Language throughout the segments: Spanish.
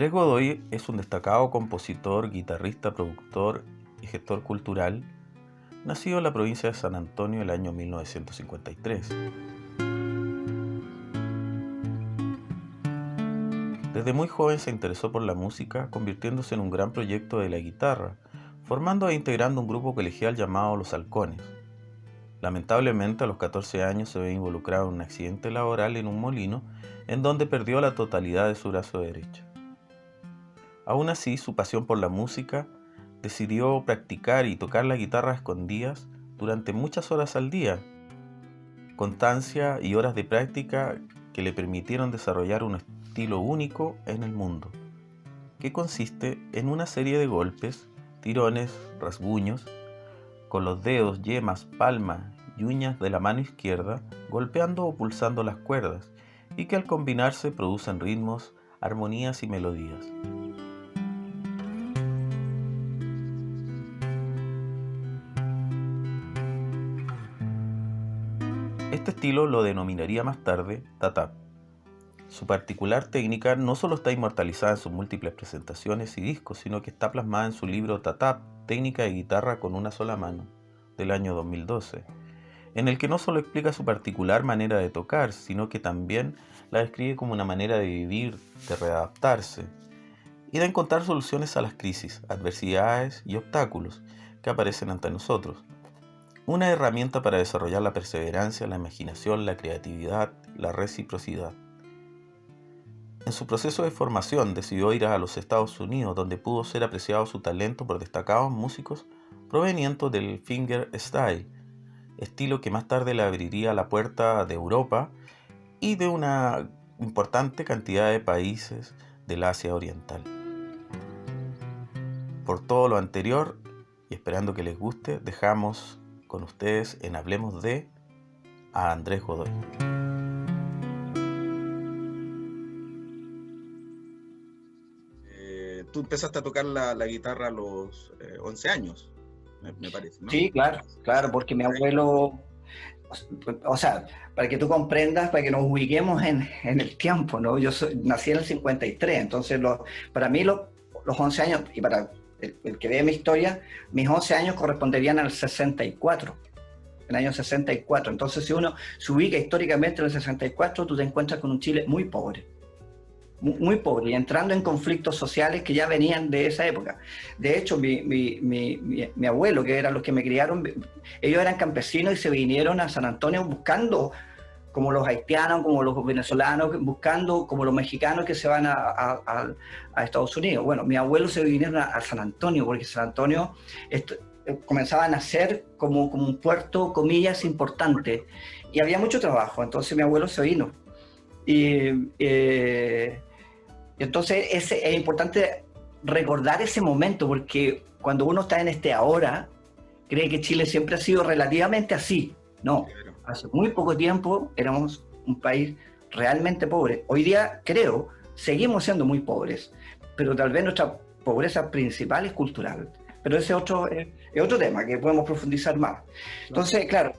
Andrés Godoy es un destacado compositor, guitarrista, productor y gestor cultural, nacido en la provincia de San Antonio el año 1953. Desde muy joven se interesó por la música, convirtiéndose en un gran proyecto de la guitarra, formando e integrando un grupo colegial llamado Los Halcones. Lamentablemente, a los 14 años se ve involucrado en un accidente laboral en un molino, en donde perdió la totalidad de su brazo derecho. Aún así, su pasión por la música decidió practicar y tocar la guitarra a escondidas durante muchas horas al día, constancia y horas de práctica que le permitieron desarrollar un estilo único en el mundo, que consiste en una serie de golpes, tirones, rasguños, con los dedos, yemas, palmas y uñas de la mano izquierda golpeando o pulsando las cuerdas, y que al combinarse producen ritmos, armonías y melodías. Este estilo lo denominaría más tarde tatap. Su particular técnica no solo está inmortalizada en sus múltiples presentaciones y discos, sino que está plasmada en su libro Tatap, técnica de guitarra con una sola mano, del año 2012, en el que no solo explica su particular manera de tocar, sino que también la describe como una manera de vivir, de readaptarse y de encontrar soluciones a las crisis, adversidades y obstáculos que aparecen ante nosotros. Una herramienta para desarrollar la perseverancia, la imaginación, la creatividad, la reciprocidad. En su proceso de formación decidió ir a los Estados Unidos, donde pudo ser apreciado su talento por destacados músicos provenientes del fingerstyle, estilo que más tarde le abriría la puerta de Europa y de una importante cantidad de países del Asia Oriental. Por todo lo anterior, y esperando que les guste, dejamos con ustedes en Hablemos de a Andrés Godoy. Tú empezaste a tocar la guitarra a los 11 años, me parece, ¿no? Sí, claro, porque mi abuelo, o sea, para que tú comprendas, para que nos ubiquemos en el tiempo, ¿no? Nací en el 53, entonces para mí los 11 años, y para el que ve mi historia, mis 11 años corresponderían al 64, el año 64. Entonces, si uno se ubica históricamente en el 64, tú te encuentras con un Chile muy pobre, y entrando en conflictos sociales que ya venían de esa época. De hecho, mi abuelo, que eran los que me criaron, ellos eran campesinos y se vinieron a San Antonio buscando, como los haitianos, como los venezolanos, buscando como los mexicanos que se van a Estados Unidos. Bueno, mi abuelo se vinieron a San Antonio, porque San Antonio comenzaba a nacer como un puerto, comillas, importante, y había mucho trabajo, entonces mi abuelo se vino. Entonces es importante recordar ese momento, porque cuando uno está en este ahora, cree que Chile siempre ha sido relativamente así. No, hace muy poco tiempo éramos un país realmente pobre. Hoy día, creo, seguimos siendo muy pobres, pero tal vez nuestra pobreza principal es cultural. Pero ese es otro tema que podemos profundizar más. Entonces, claro,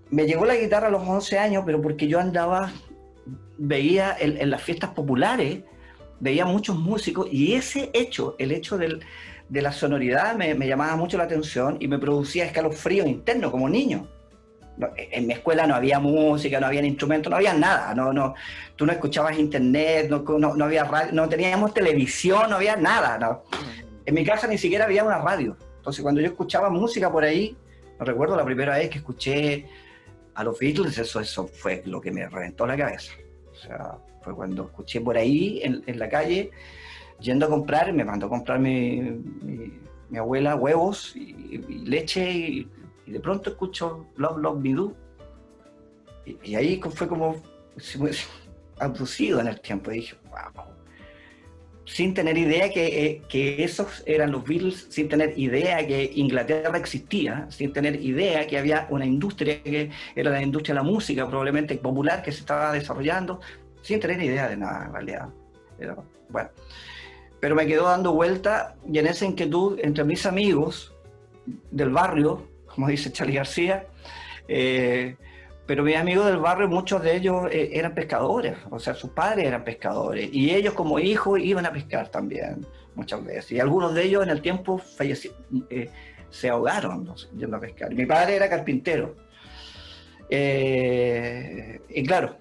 me llegó la guitarra a los 11 años, pero porque yo veía en las fiestas populares, veía muchos músicos, y el hecho de la sonoridad me llamaba mucho la atención y me producía escalofríos internos como niño. En mi escuela no había música, no había instrumentos, no había nada, tú no escuchabas internet, no había radio, no teníamos televisión, no había nada, no. En mi casa ni siquiera había una radio. Entonces, cuando yo escuchaba música por ahí, me recuerdo la primera vez que escuché a los Beatles, eso fue lo que me reventó la cabeza. O sea, fue cuando escuché por ahí en la calle, yendo a comprar, me mandó a comprar mi abuela huevos y leche, y de pronto escucho Love, Love Me Do. Y ahí fue como abducido en el tiempo. Y dije, wow. Sin tener idea que esos eran los Beatles, sin tener idea que Inglaterra existía, sin tener idea que había una industria que era la industria de la música, probablemente popular, que se estaba desarrollando, sin tener idea de nada en realidad. Pero me quedó dando vuelta, y en esa inquietud entre mis amigos del barrio, como dice Charly García, Pero mis amigos del barrio, muchos de ellos eran pescadores, o sea, sus padres eran pescadores, y ellos como hijos iban a pescar también, muchas veces. Y algunos de ellos en el tiempo se ahogaron, ¿no?, yendo a pescar. Mi padre era carpintero. Y claro,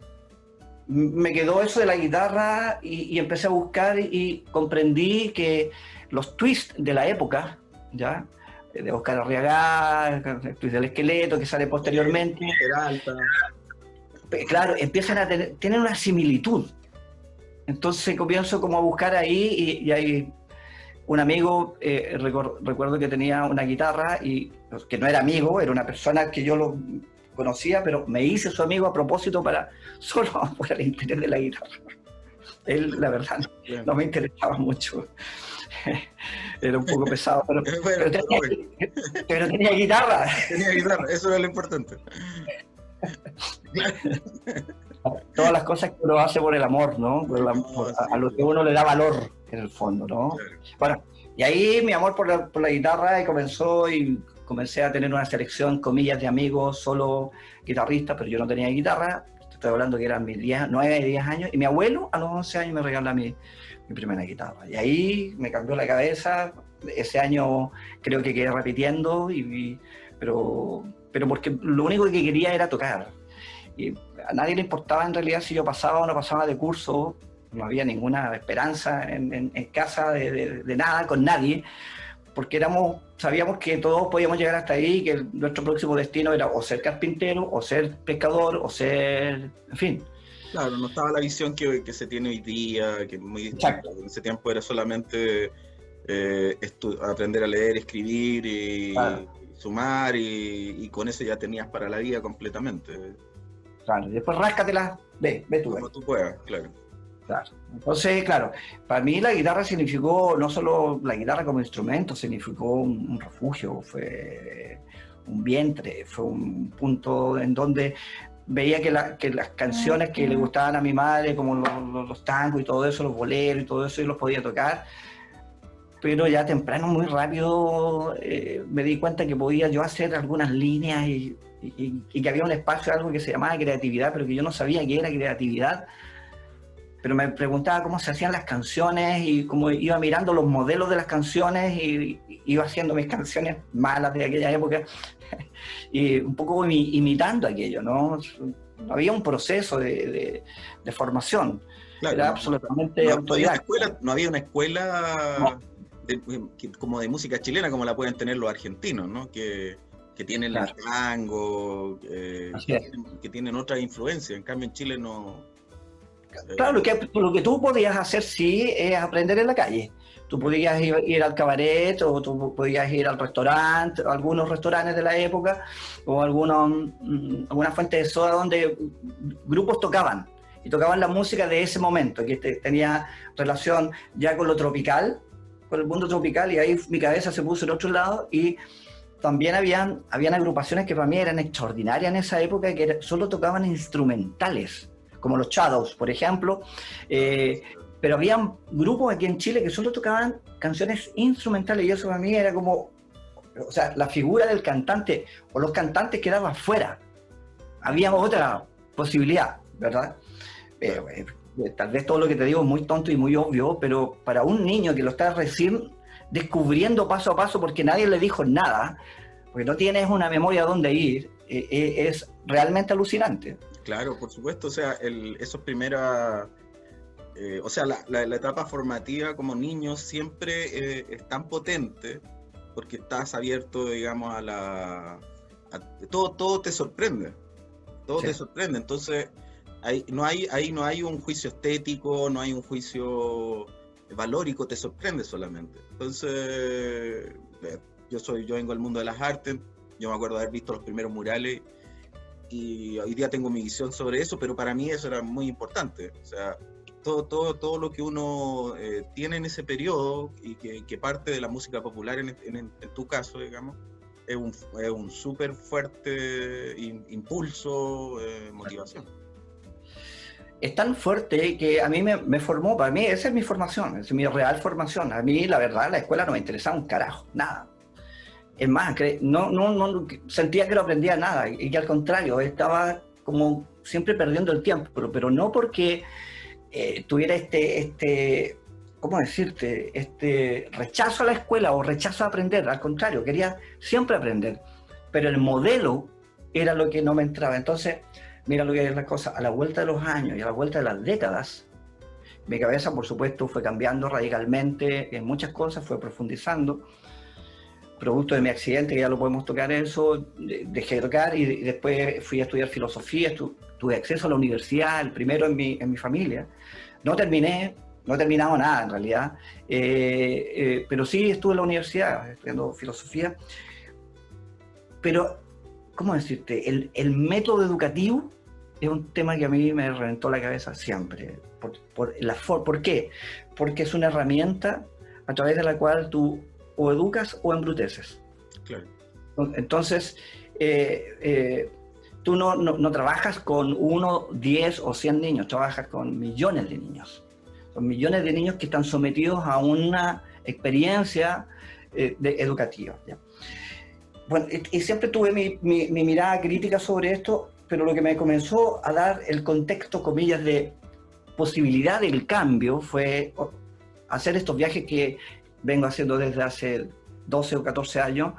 me quedó eso de la guitarra y empecé a buscar y comprendí que los twists de la época, ¿ya?, de Oscar Arriagá, el twist del esqueleto que sale posteriormente, claro, empiezan a tienen una similitud. Entonces comienzo como a buscar ahí y hay un amigo, recuerdo que tenía una guitarra y que no era amigo, era una persona que yo lo conocía, pero me hice su amigo a propósito solo por el interés de la guitarra. Él, la verdad, no me interesaba mucho. Era un poco pesado, pero tenía guitarra. Tenía guitarra, eso era lo importante. Todas las cosas que uno hace por el amor, ¿no? A lo que uno le da valor, en el fondo, ¿no? Claro. Bueno, y ahí mi amor por la guitarra comenzó y comencé a tener una selección, comillas, de amigos, solo guitarristas, pero yo no tenía guitarra. Estoy hablando que eran mis 9, 10 años, y mi abuelo a los 11 años me regala mi primera guitarra. Y ahí me cambió la cabeza. Ese año creo que quedé repitiendo, pero porque lo único que quería era tocar. Y a nadie le importaba en realidad si yo pasaba o no pasaba de curso. No había ninguna esperanza en casa de nada, con nadie, porque sabíamos que todos podíamos llegar hasta ahí, que nuestro próximo destino era o ser carpintero, o ser pescador, o ser, en fin. Claro, no estaba la visión que se tiene hoy día, que es muy distinta. En ese tiempo era solamente aprender a leer, escribir y sumar, y con eso ya tenías para la vida completamente. Claro, y después ráscatela, ve tú. Como tú puedas, claro. Claro. Entonces, claro, para mí la guitarra significó, no solo la guitarra como instrumento, significó un refugio, fue un vientre, fue un punto en donde veía que las canciones que le gustaban a mi madre, como los tangos y todo eso, los boleros y todo eso, yo los podía tocar. Pero ya temprano, muy rápido, me di cuenta que podía yo hacer algunas líneas y que había un espacio, algo que se llamaba creatividad, pero que yo no sabía qué era creatividad. Pero me preguntaba cómo se hacían las canciones y cómo iba mirando los modelos de las canciones y iba haciendo mis canciones malas de aquella época y un poco imitando aquello, ¿no? Había un proceso de formación. Claro, era absolutamente autodidacta. No había una escuela como de música chilena como la pueden tener los argentinos, ¿no? Que tienen el tango, que tienen otra influencia. En cambio en Chile no. Claro, lo que tú podías hacer sí es aprender en la calle. Tú podías ir al cabaret, o tú podías ir al restaurante, algunos restaurantes de la época, o alguna fuente de soda donde grupos tocaban, y tocaban la música de ese momento, que tenía relación ya con lo tropical, con el mundo tropical, y ahí mi cabeza se puso en otro lado, y también habían agrupaciones que para mí eran extraordinarias en esa época, que solo tocaban instrumentales, como los Shadows, por ejemplo, pero había grupos aquí en Chile que solo tocaban canciones instrumentales, y eso para mí era como, o sea, la figura del cantante o los cantantes quedaban fuera. Había otra posibilidad, ¿verdad? Tal vez todo lo que te digo es muy tonto y muy obvio, pero para un niño que lo está recién descubriendo paso a paso porque nadie le dijo nada, porque no tienes una memoria a dónde ir, es realmente alucinante. Claro, por supuesto, o sea, esos primeras, o sea, la etapa formativa como niño siempre es tan potente porque estás abierto, digamos, todo te sorprende, te sorprende, entonces ahí no hay un juicio estético, no hay un juicio valórico, te sorprende solamente. Entonces, yo vengo del mundo de las artes, yo me acuerdo de haber visto los primeros murales, y hoy día tengo mi visión sobre eso, pero para mí eso era muy importante. O sea, todo lo que uno tiene en ese periodo y que parte de la música popular en tu caso, digamos, es un súper fuerte impulso, motivación. Es tan fuerte que a mí me formó, para mí esa es mi formación, es mi real formación. A mí, la verdad, la escuela no me interesaba un carajo, nada. Es más, no sentía que no aprendía nada, y que al contrario, estaba como siempre perdiendo el tiempo, pero no porque tuviera ¿cómo decirte? Este rechazo a la escuela o rechazo a aprender. Al contrario, quería siempre aprender. Pero el modelo era lo que no me entraba. Entonces, mira lo que es la cosa. A la vuelta de los años y a la vuelta de las décadas, mi cabeza, por supuesto, fue cambiando radicalmente en muchas cosas, fue profundizando. Producto de mi accidente, que ya lo podemos tocar eso, dejé de tocar y después fui a estudiar filosofía, tuve acceso a la universidad, el primero en mi familia. No terminé, no he terminado nada en realidad, pero sí estuve en la universidad estudiando filosofía. Pero, ¿cómo decirte? El método educativo es un tema que a mí me reventó la cabeza siempre. ¿Por qué? Porque es una herramienta a través de la cual tú o educas o embruteces. Claro. Entonces, tú no trabajas con 1, 10 o 100 niños, trabajas con millones de niños. Son millones de niños que están sometidos a una experiencia educativa. ¿Ya? Bueno, y siempre tuve mi mirada crítica sobre esto, pero lo que me comenzó a dar el contexto, comillas, de posibilidad del cambio fue hacer estos viajes que vengo haciendo desde hace 12 o 14 años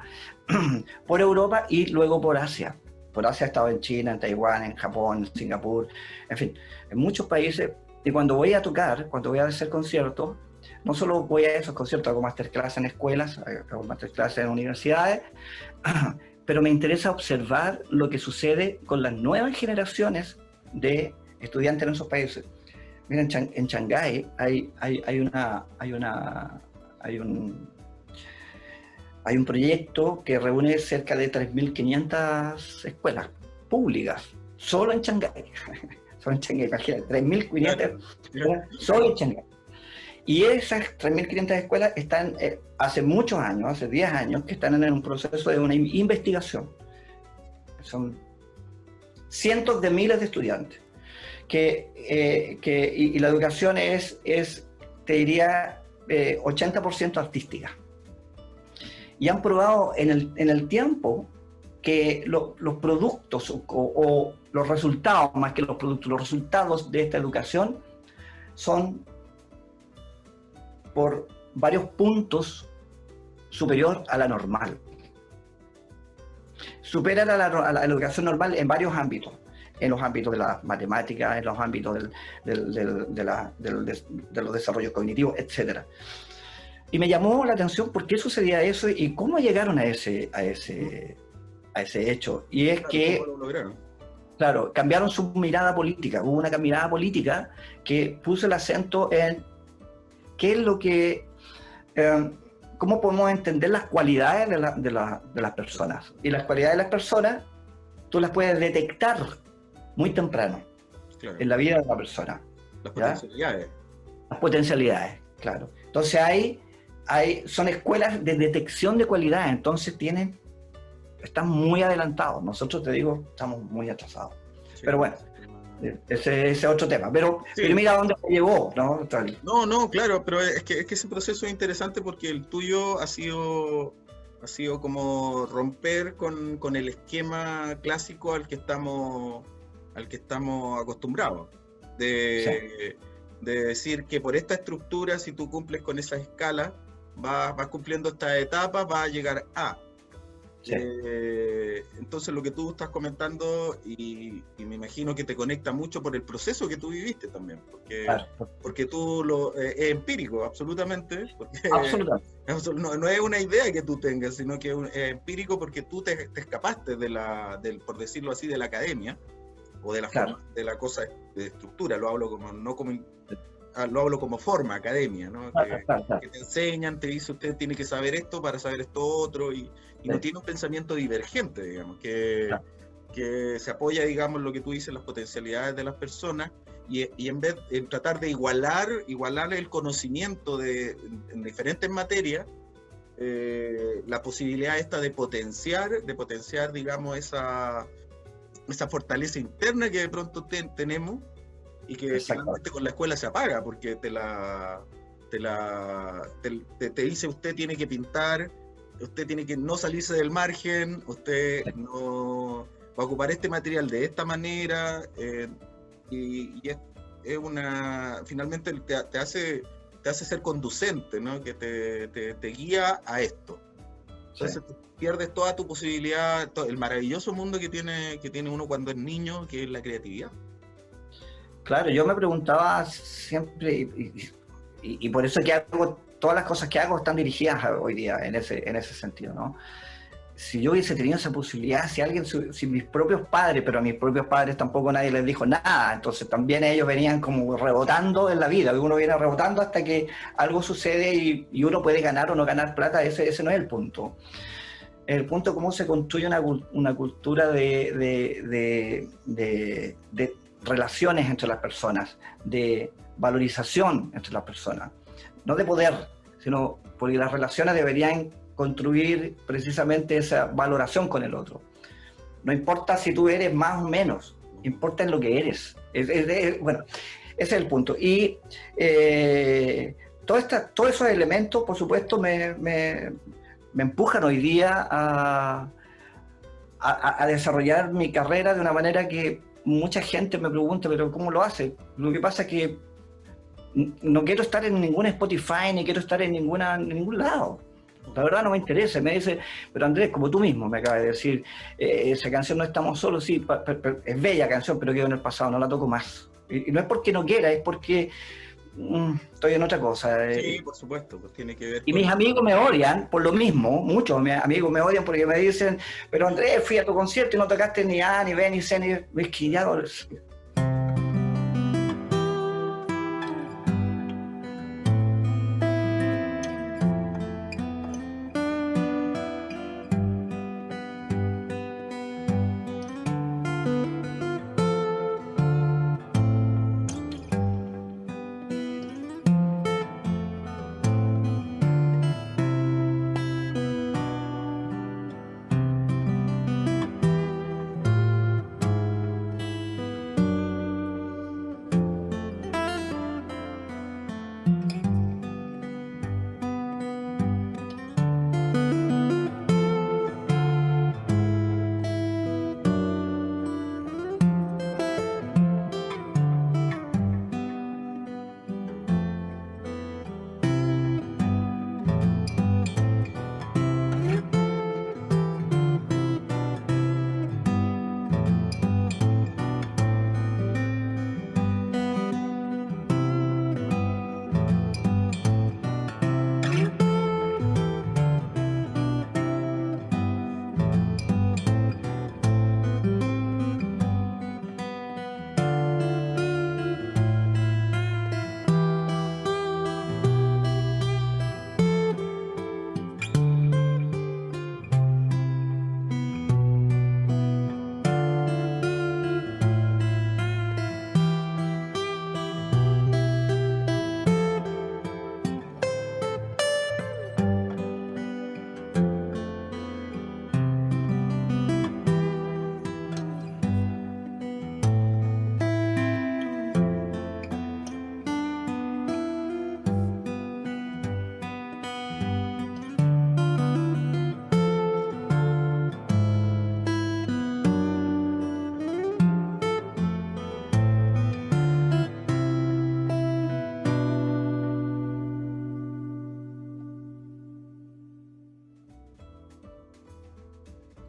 por Europa y luego por Asia. Por Asia he estado en China, en Taiwán, en Japón, en Singapur, en fin, en muchos países. Y cuando voy a tocar, cuando voy a hacer conciertos, no solo voy a esos conciertos, hago masterclass en escuelas, hago masterclass en universidades, pero me interesa observar lo que sucede con las nuevas generaciones de estudiantes en esos países. Mira, en Shanghái hay un proyecto que reúne cerca de 3.500 escuelas públicas, solo en Shanghái. Solo en Shanghái, imagínate, 3.500 escuelas solo en Shanghái. Y esas 3.500 escuelas están, hace muchos años, hace 10 años, que están en un proceso de una investigación. Son cientos de miles de estudiantes. Y la educación es, te diría, 80% artística. Y han probado en el tiempo que los productos o los resultados, más que los productos, los resultados de esta educación son por varios puntos superior a la normal. Superan a la educación normal en varios ámbitos. En los ámbitos de la matemática, en los ámbitos de los desarrollos cognitivos, etc. Y me llamó la atención por qué sucedía eso y cómo llegaron a ese hecho. Y es que, claro, cambiaron su mirada política. Hubo una mirada política que puso el acento en qué es lo que... cómo podemos entender las cualidades de las personas. Y las cualidades de las personas tú las puedes detectar muy temprano, claro, en la vida de la persona. Las potencialidades. Las potencialidades, claro. Entonces son escuelas de detección de cualidades, entonces están muy adelantados. Nosotros, te digo, estamos muy atrasados. Sí, pero bueno, ese es otro tema. Pero mira dónde se llevó, ¿no? No, claro, pero es que ese proceso es interesante porque el tuyo ha sido como romper con el esquema clásico al que estamos acostumbrados, de decir que por esta estructura, si tú cumples con esa escala, vas cumpliendo estas etapas, vas a llegar a. Sí. Entonces lo que tú estás comentando, y me imagino que te conecta mucho por el proceso que tú viviste también, porque tú es empírico, absolutamente. Absolutamente. No es una idea que tú tengas, sino que es empírico porque tú te escapaste por decirlo así, de la academia, o de la forma, de la cosa de estructura, lo hablo como forma, academia, ¿no? Que te enseñan, te dice usted tiene que saber esto para saber esto otro, y no tiene un pensamiento divergente, digamos, que se apoya, digamos, lo que tú dices, las potencialidades de las personas, y en vez de tratar de igualar el conocimiento en diferentes materias, la posibilidad esta de potenciar, digamos, esa fortaleza interna que de pronto tenemos, y que finalmente con la escuela se apaga, porque te dice usted tiene que pintar, usted tiene que no salirse del margen, usted no va a ocupar este material de esta manera, y es finalmente te hace ser conducente, ¿no? Que te guía a esto. Entonces pierdes toda tu posibilidad, el maravilloso mundo que tiene uno cuando es niño, que es la creatividad. Claro, yo me preguntaba siempre, y por eso que hago, todas las cosas que hago están dirigidas hoy día en ese sentido, ¿no? Si yo hubiese tenido esa posibilidad, si mis propios padres, pero a mis propios padres tampoco nadie les dijo nada, entonces también ellos venían como rebotando en la vida, uno viene rebotando hasta que algo sucede y uno puede ganar o no ganar plata, ese no es el punto. El punto es cómo se construye una cultura de relaciones entre las personas, de valorización entre las personas, no de poder, sino porque las relaciones deberían construir precisamente esa valoración con el otro. No importa si tú eres más o menos, importa en lo que eres. Bueno, ese es el punto. Y todos esos elementos, por supuesto, me empujan hoy día a desarrollar mi carrera de una manera que mucha gente me pregunta, pero ¿cómo lo hace? Lo que pasa es que no quiero estar en ningún Spotify, ni quiero estar en ningún lado. La verdad no me interesa. Me dice, pero Andrés, como tú mismo me acabas de decir, esa canción No Estamos Solos, sí, es bella canción, pero quedó en el pasado, no la toco más. Y no es porque no quiera, es porque estoy en otra cosa. Sí, por supuesto, pues tiene que ver y mis amigos me odian por lo mismo, muchos amigos me odian porque me dicen, pero Andrés, fui a tu concierto y no tocaste ni A, ni B, ni C, ni... Es que ya...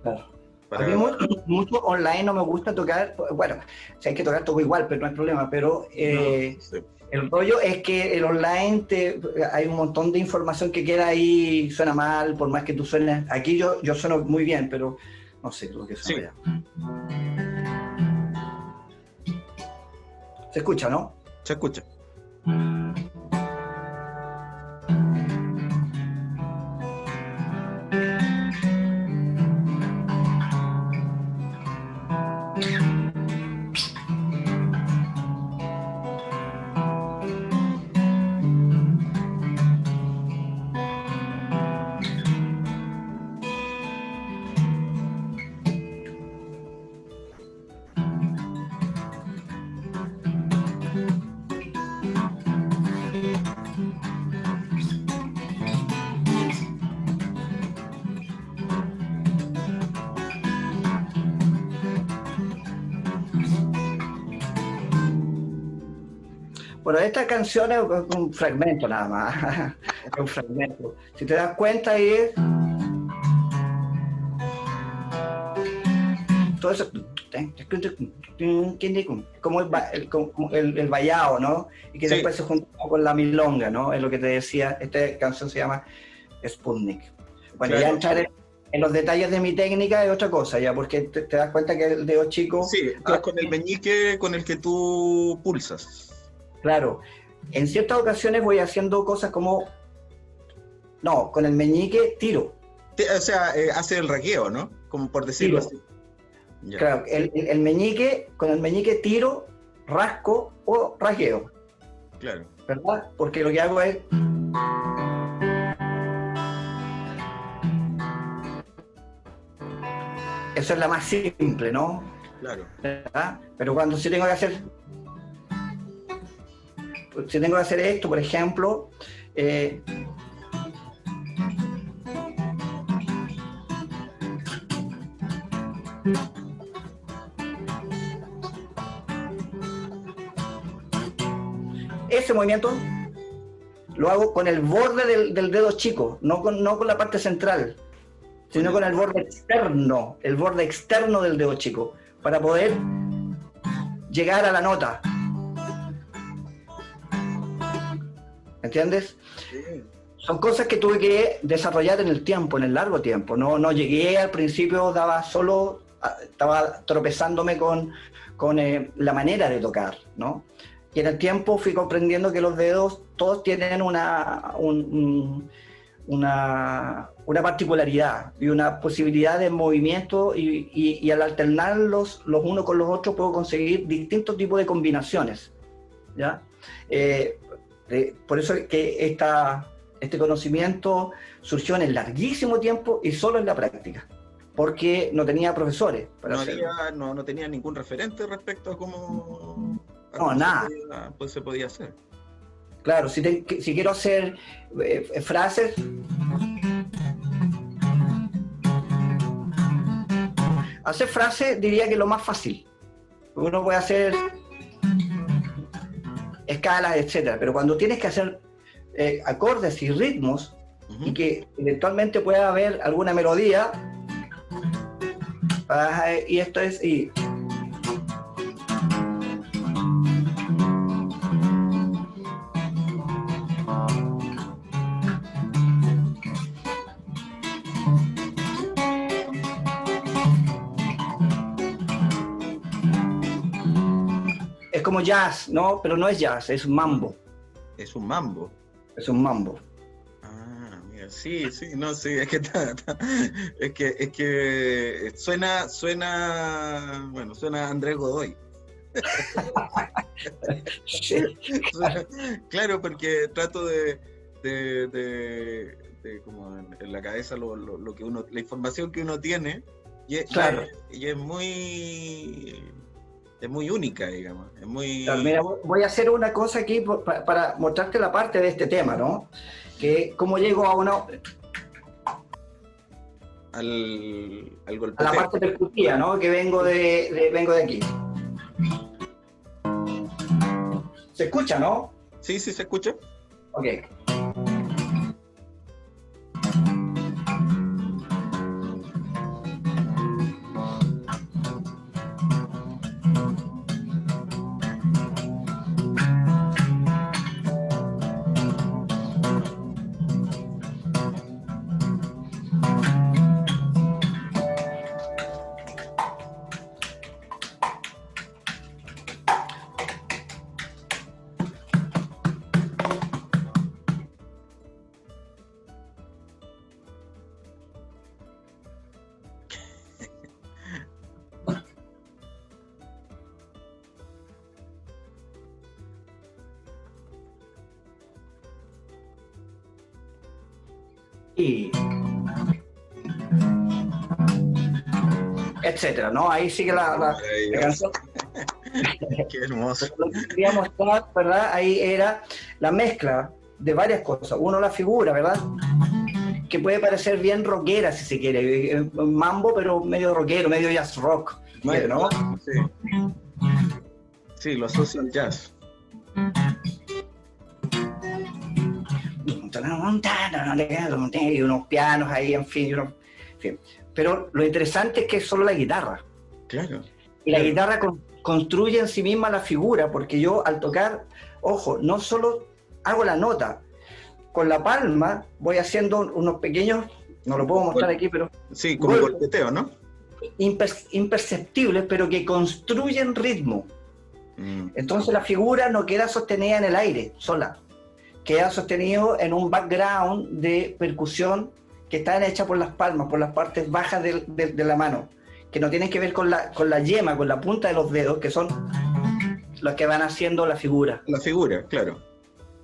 Claro. A mí mucho online no me gusta tocar, bueno, si hay que tocar toco igual, pero no hay problema, pero sí. El rollo es que el online hay un montón de información que queda ahí, suena mal, por más que tú suenes, aquí yo sueno muy bien, pero no sé lo que suena allá. ¿Se escucha, no? Se escucha. Bueno, esta canción es un fragmento nada más. Es un fragmento. Si te das cuenta, ahí es todo eso, como el vallado, ¿no? Y que Sí. después se junta con la milonga, ¿no? Es lo que te decía. Esta canción se llama Sputnik. Bueno, Claro. ya entrar en los detalles de mi técnica es otra cosa, ya, porque te das cuenta que el dedo chico... Sí, es con el meñique con el que tú pulsas. Claro, en ciertas ocasiones voy haciendo cosas como... No, con el meñique tiro. O sea, hace el raqueo, ¿no? Como por decirlo Tiro. así. Ya. Claro, el meñique, con el meñique tiro, rasco o rasgueo, Claro. ¿verdad? Porque lo que hago es... Eso es la más simple, ¿no? Claro. ¿Verdad? Pero cuando sí tengo que hacer... Si tengo que hacer esto, por ejemplo... ese movimiento lo hago con el borde del dedo chico, no con la parte central, sino con el borde externo del dedo chico, para poder llegar a la nota. ¿Entiendes? Sí. Son cosas que tuve que desarrollar en el tiempo, en el largo tiempo. No llegué al principio, estaba tropezándome con la manera de tocar, ¿no? Y en el tiempo fui comprendiendo que los dedos todos tienen una particularidad y una posibilidad de movimiento y al alternarlos los unos con los otros puedo conseguir distintos tipos de combinaciones, ¿ya? Por eso es que este conocimiento surgió en el larguísimo tiempo y solo en la práctica, porque no tenía profesores para hacerlo. No tenía ningún referente respecto a cómo... No, nada. Pues se podía hacer. Claro, si quiero hacer frases... Hacer frases diría que es lo más fácil. Uno puede hacer escalas, etcétera, pero cuando tienes que hacer acordes y ritmos, y que eventualmente pueda haber alguna melodía, y esto es... Es como jazz, ¿no? Pero no es jazz, es mambo. Es un mambo. Es un mambo. Ah, mira, sí, no, sí, es que es que suena Andrés Godoy. Sí. Claro, porque trato de como en la cabeza lo que uno, la información que uno tiene, Claro. y es muy única, digamos. Es muy... Claro, mira, voy a hacer una cosa aquí para mostrarte la parte de este tema, ¿no? Que cómo llego a al a la golpeteo. parte percutiva, ¿no? Que vengo de aquí. ¿Se escucha, no? Sí, se escucha. Ok. Y etcétera, ¿no? Ahí sigue la canción. Qué hermoso. Lo que quería mostrar, ¿verdad? Ahí era la mezcla de varias cosas. Uno, la figura, ¿verdad? Que puede parecer bien rockera, si se quiere. Mambo, pero medio rockero, medio jazz rock, ¿no? Sí, lo asocio al jazz. y unos pianos ahí, en fin, en fin. Pero lo interesante es que es solo la guitarra. Claro. Y la guitarra construye en sí misma la figura, porque yo al tocar, ojo, no solo hago la nota, con la palma voy haciendo unos pequeños, no lo puedo mostrar aquí, pero... Sí, como golpeteo, ¿no? Imperceptibles, pero que construyen ritmo. Entonces la figura no queda sostenida en el aire, sola. Queda sostenido en un background de percusión que están hechas por las palmas, por las partes bajas de la mano, que no tienen que ver con la yema, con la punta de los dedos, que son los que van haciendo la figura. La figura, claro.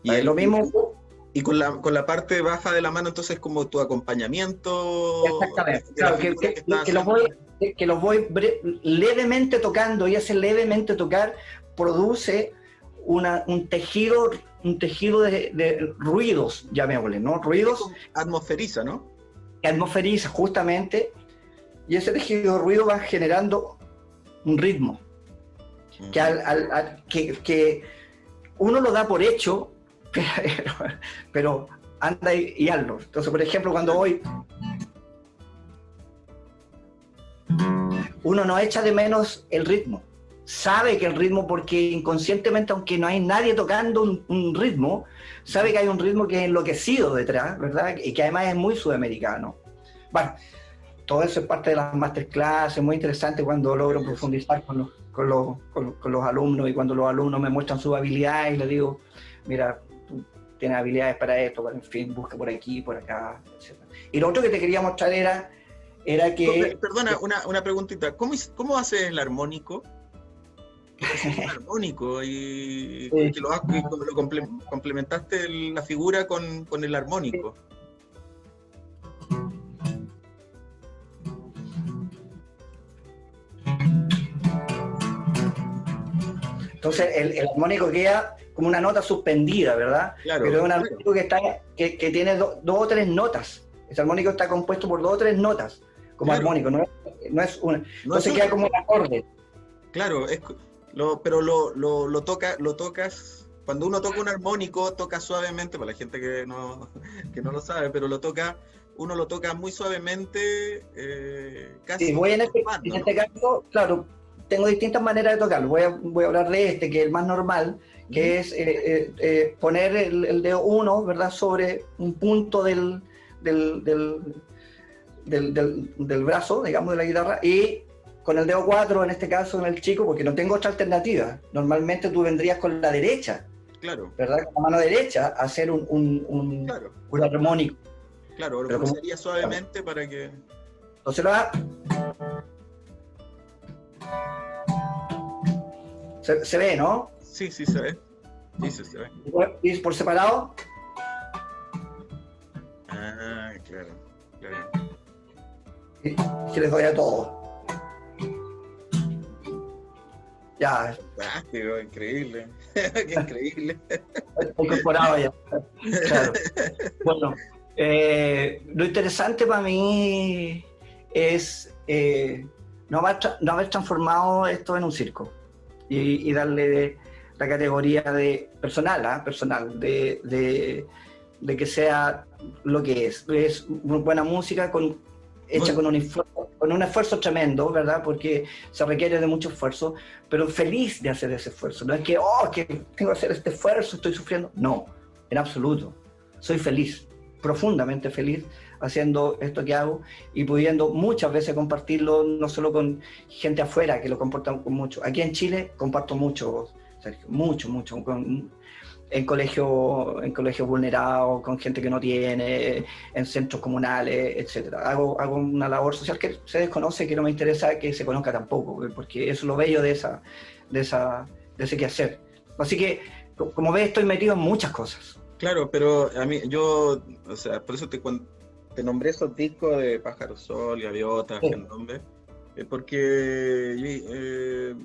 Y lo mismo... Y con la parte baja de la mano, entonces, como tu acompañamiento... Exactamente, claro, que los voy levemente tocando, y ese levemente tocar produce un tejido de ruidos, llamémosle, ¿no? Ruidos... Atmosferiza, ¿no? Que atmosferiza, justamente, y ese tejido de ruido va generando un ritmo, que uno lo da por hecho, pero anda y hazlo. Entonces, por ejemplo, cuando voy, uno no echa de menos el ritmo, sabe que el ritmo, porque inconscientemente, aunque no hay nadie tocando un ritmo, sabe que hay un ritmo que es enloquecido detrás, ¿verdad? Y que además es muy sudamericano. Bueno, todo eso es parte de las masterclass, es muy interesante cuando logro profundizar con los alumnos, y cuando los alumnos me muestran sus habilidades y les digo, mira, tú tienes habilidades para esto, en fin, busca por aquí, por acá, etc. Y lo otro que te quería mostrar era que... Perdona, una preguntita. ¿Cómo haces el armónico? El armónico y sí. Que lo complementaste la figura con el armónico. Entonces el armónico queda como una nota suspendida, ¿verdad? Claro, pero es un armónico que tiene dos o tres notas. Ese armónico está compuesto por 2 o 3 notas, como armónico, no es una. Entonces queda como un acorde. Claro, pero lo tocas, cuando uno toca un armónico, toca suavemente, para la gente que no lo sabe, pero uno lo toca muy suavemente, casi. Sí, en este caso, claro, tengo distintas maneras de tocarlo. Voy a hablar de que es el más normal, que es poner el dedo 1, ¿verdad?, sobre un punto del brazo, digamos, de la guitarra, y con el dedo 4, en este caso, en el chico, porque no tengo otra alternativa. Normalmente tú vendrías con la derecha, claro, ¿verdad? Con la mano derecha a hacer un armónico. Claro, lo pulsaría suavemente para que... Entonces se ve, ¿no? Sí, se ve. Sí, se ve. ¿Y por separado? Ah, claro. Que les doy a todos. Ya. Fantástico, increíble. Qué increíble. Incorporado ya. Claro. Bueno, lo interesante para mí es no haber transformado esto en un circo y darle la categoría de personal, de que sea lo que es muy buena música hecha con un esfuerzo tremendo, ¿verdad? Porque se requiere de mucho esfuerzo, pero feliz de hacer ese esfuerzo. No es que tengo que hacer este esfuerzo, estoy sufriendo. No, en absoluto. Soy feliz, profundamente feliz, haciendo esto que hago y pudiendo muchas veces compartirlo, no solo con gente afuera, que lo compartan con mucho. Aquí en Chile comparto mucho, Sergio, mucho, en colegios vulnerados, con gente que no tiene, en centros comunales, etc. Hago una labor social que se desconoce, que no me interesa que se conozca tampoco, porque eso es lo bello de ese quehacer. Así que, como ves, estoy metido en muchas cosas. Claro, pero a mí, por eso te nombré esos discos de Pájaro Sol, Gaviotas, sí. Porque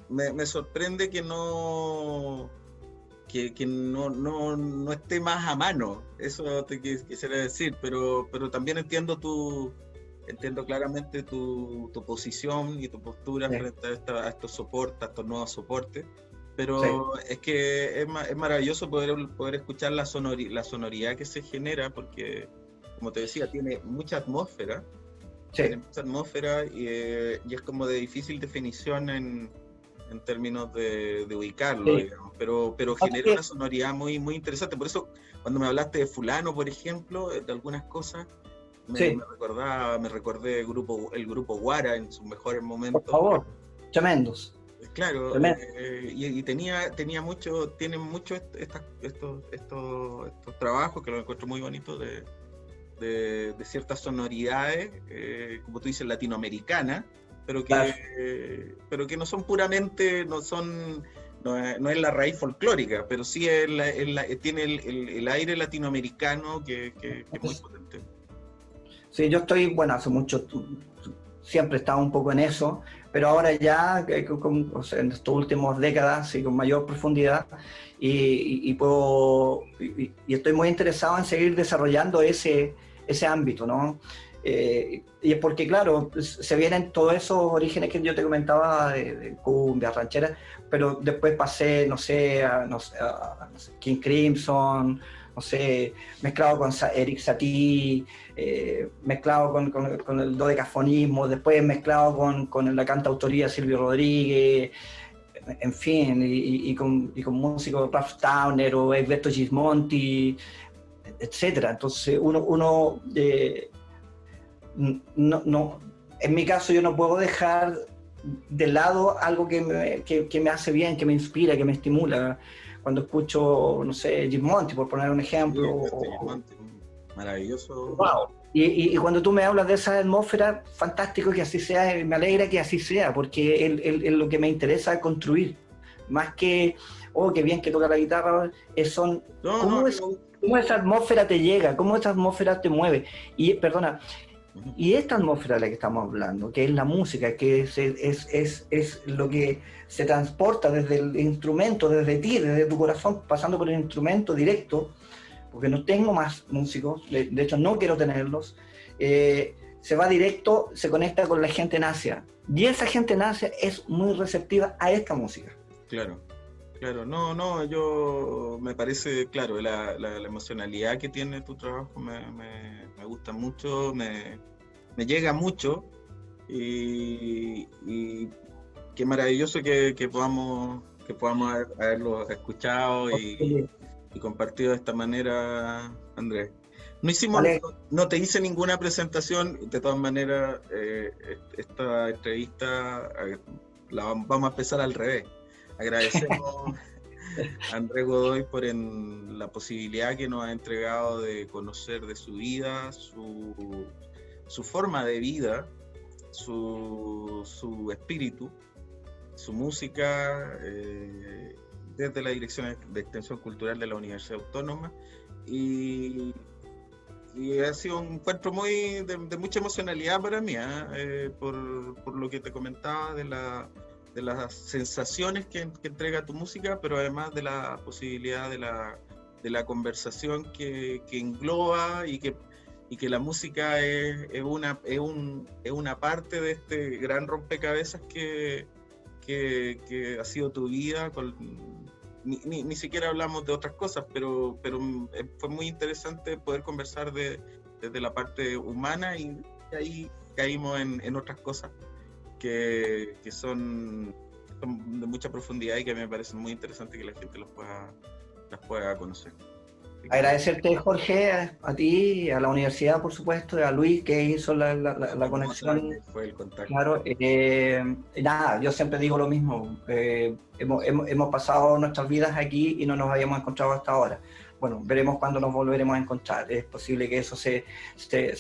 me sorprende que no esté más a mano, eso te quisiera decir, pero también entiendo claramente tu posición y tu postura, sí, frente a estos soportes, a estos nuevos soportes, Pero es que es maravilloso poder escuchar la sonoridad que se genera, porque, como te decía, tiene mucha atmósfera. Sí. Tiene mucha atmósfera y es como de difícil definición en términos de ubicarlo, Sí. digamos. Pero genera una sonoridad muy, muy interesante. Por eso, cuando me hablaste de fulano, por ejemplo, de algunas cosas, Sí. me recordé el grupo Guara en sus mejores momentos. Por favor, tremendos. Claro, y tiene mucho estos trabajos que los encuentro muy bonitos de ciertas sonoridades, como tú dices, latinoamericanas, pero que no son puramente, no es la raíz folclórica, pero sí tiene el aire latinoamericano que es muy potente. Sí, yo estoy, bueno, hace mucho, siempre he estado un poco en eso, pero ahora ya, o sea, en estas últimas décadas, sí, con mayor profundidad, y estoy muy interesado en seguir desarrollando ese ámbito, ¿no? Y es porque, claro, se vienen todos esos orígenes que yo te comentaba de cumbia, ranchera, pero después pasé, no sé, a King Crimson, no sé, mezclado con Eric Satie, mezclado con el dodecafonismo, después mezclado con la cantautoría Silvio Rodríguez, en fin, y con músicos Ralph Towner o Egberto Gismonti, etcétera. Entonces uno no, en mi caso yo no puedo dejar de lado algo que me hace bien, que me inspira, que me estimula. Cuando escucho, no sé, Gismonti, por poner un ejemplo. Gismonti, maravilloso. Wow. Y cuando tú me hablas de esa atmósfera, fantástico que así sea, me alegra que así sea, porque lo que me interesa es construir, más que, oh, qué bien que toca la guitarra, ¿cómo esa atmósfera te llega? ¿Cómo esa atmósfera te mueve? Y, perdona, y esta atmósfera de la que estamos hablando, que es la música, que es lo que se transporta desde el instrumento, desde ti, desde tu corazón, pasando por el instrumento directo, porque no tengo más músicos, de hecho no quiero tenerlos, se va directo, se conecta con la gente en Asia, y esa gente en Asia es muy receptiva a esta música. Claro, yo me parece, claro, la emocionalidad que tiene tu trabajo me gusta mucho, me llega mucho, y qué maravilloso que podamos haberlo escuchado y compartido de esta manera, Andrés. No te hice ninguna presentación, de todas maneras, esta entrevista la vamos a empezar al revés. Agradecemos a Andrés Godoy por la posibilidad que nos ha entregado de conocer de su vida, su forma de vida, su espíritu, su música, desde la Dirección de Extensión Cultural de la Universidad Autónoma, y ha sido un encuentro muy de mucha emocionalidad para mí, por lo que te comentaba de las sensaciones que entrega tu música, pero además de la posibilidad de la conversación que engloba, y que la música es una parte de este gran rompecabezas que ha sido tu vida. Ni siquiera hablamos de otras cosas, pero fue muy interesante poder conversar desde la parte humana, y ahí caímos en otras cosas que son de mucha profundidad y que me parece muy interesante que la gente las pueda conocer. Agradecerte, Jorge, a ti, a la universidad, por supuesto, a Luis, que hizo la conexión. Fue el contacto. Claro, nada, yo siempre digo lo mismo. Hemos pasado nuestras vidas aquí y no nos habíamos encontrado hasta ahora. Bueno, veremos cuándo nos volveremos a encontrar. Es posible que eso se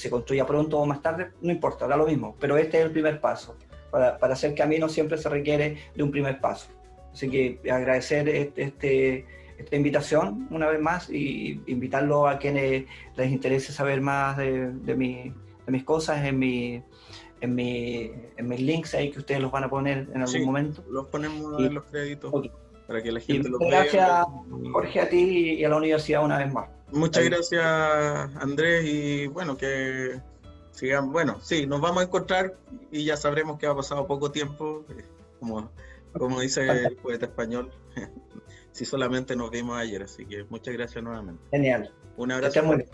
construya pronto o más tarde, no importa, da lo mismo. Pero este es el primer paso. Para hacer camino siempre se requiere de un primer paso. Así que agradecer esta invitación una vez más, y invitarlo a quienes les interese saber más de mis cosas en mis links ahí, que ustedes los van a poner en algún momento. Los ponemos en los créditos, okay, para que la gente los vea. Gracias, Jorge, a ti y a la universidad una vez más. Muchas gracias, Andrés, y bueno, que sigan. Bueno, sí, nos vamos a encontrar y ya sabremos que ha pasado poco tiempo, como como dice el poeta español, si solamente nos vimos ayer. Así que muchas gracias nuevamente. Genial. Un Que abrazo. estés muy bien.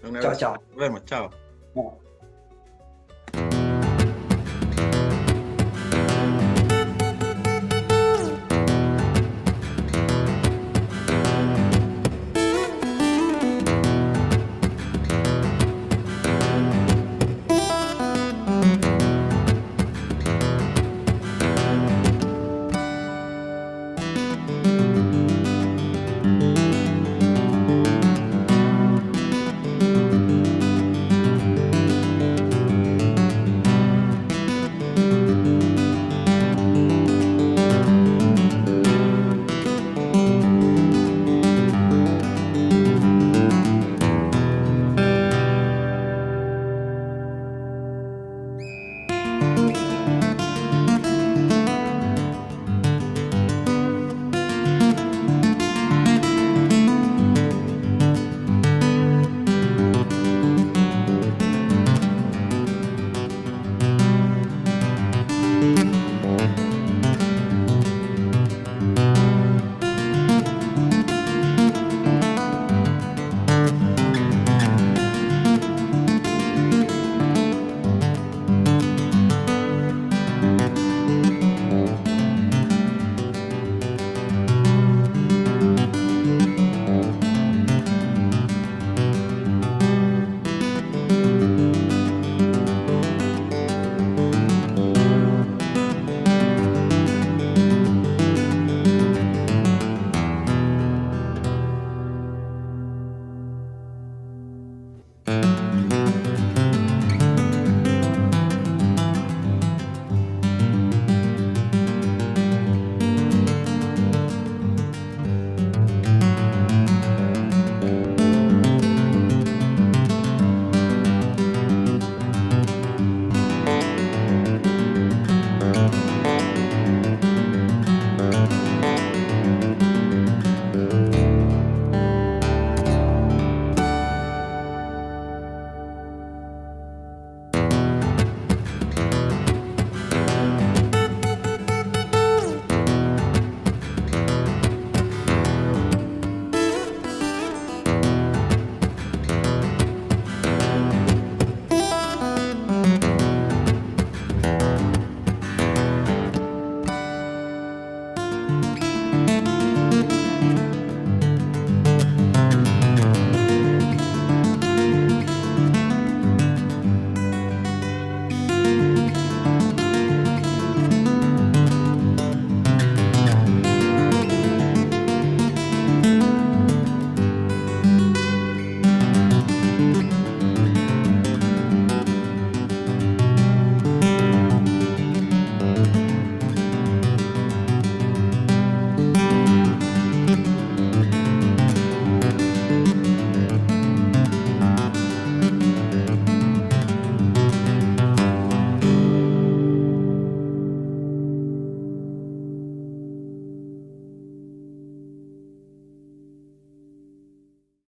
Un abrazo. Chao. Nos vemos. Chao. Chao.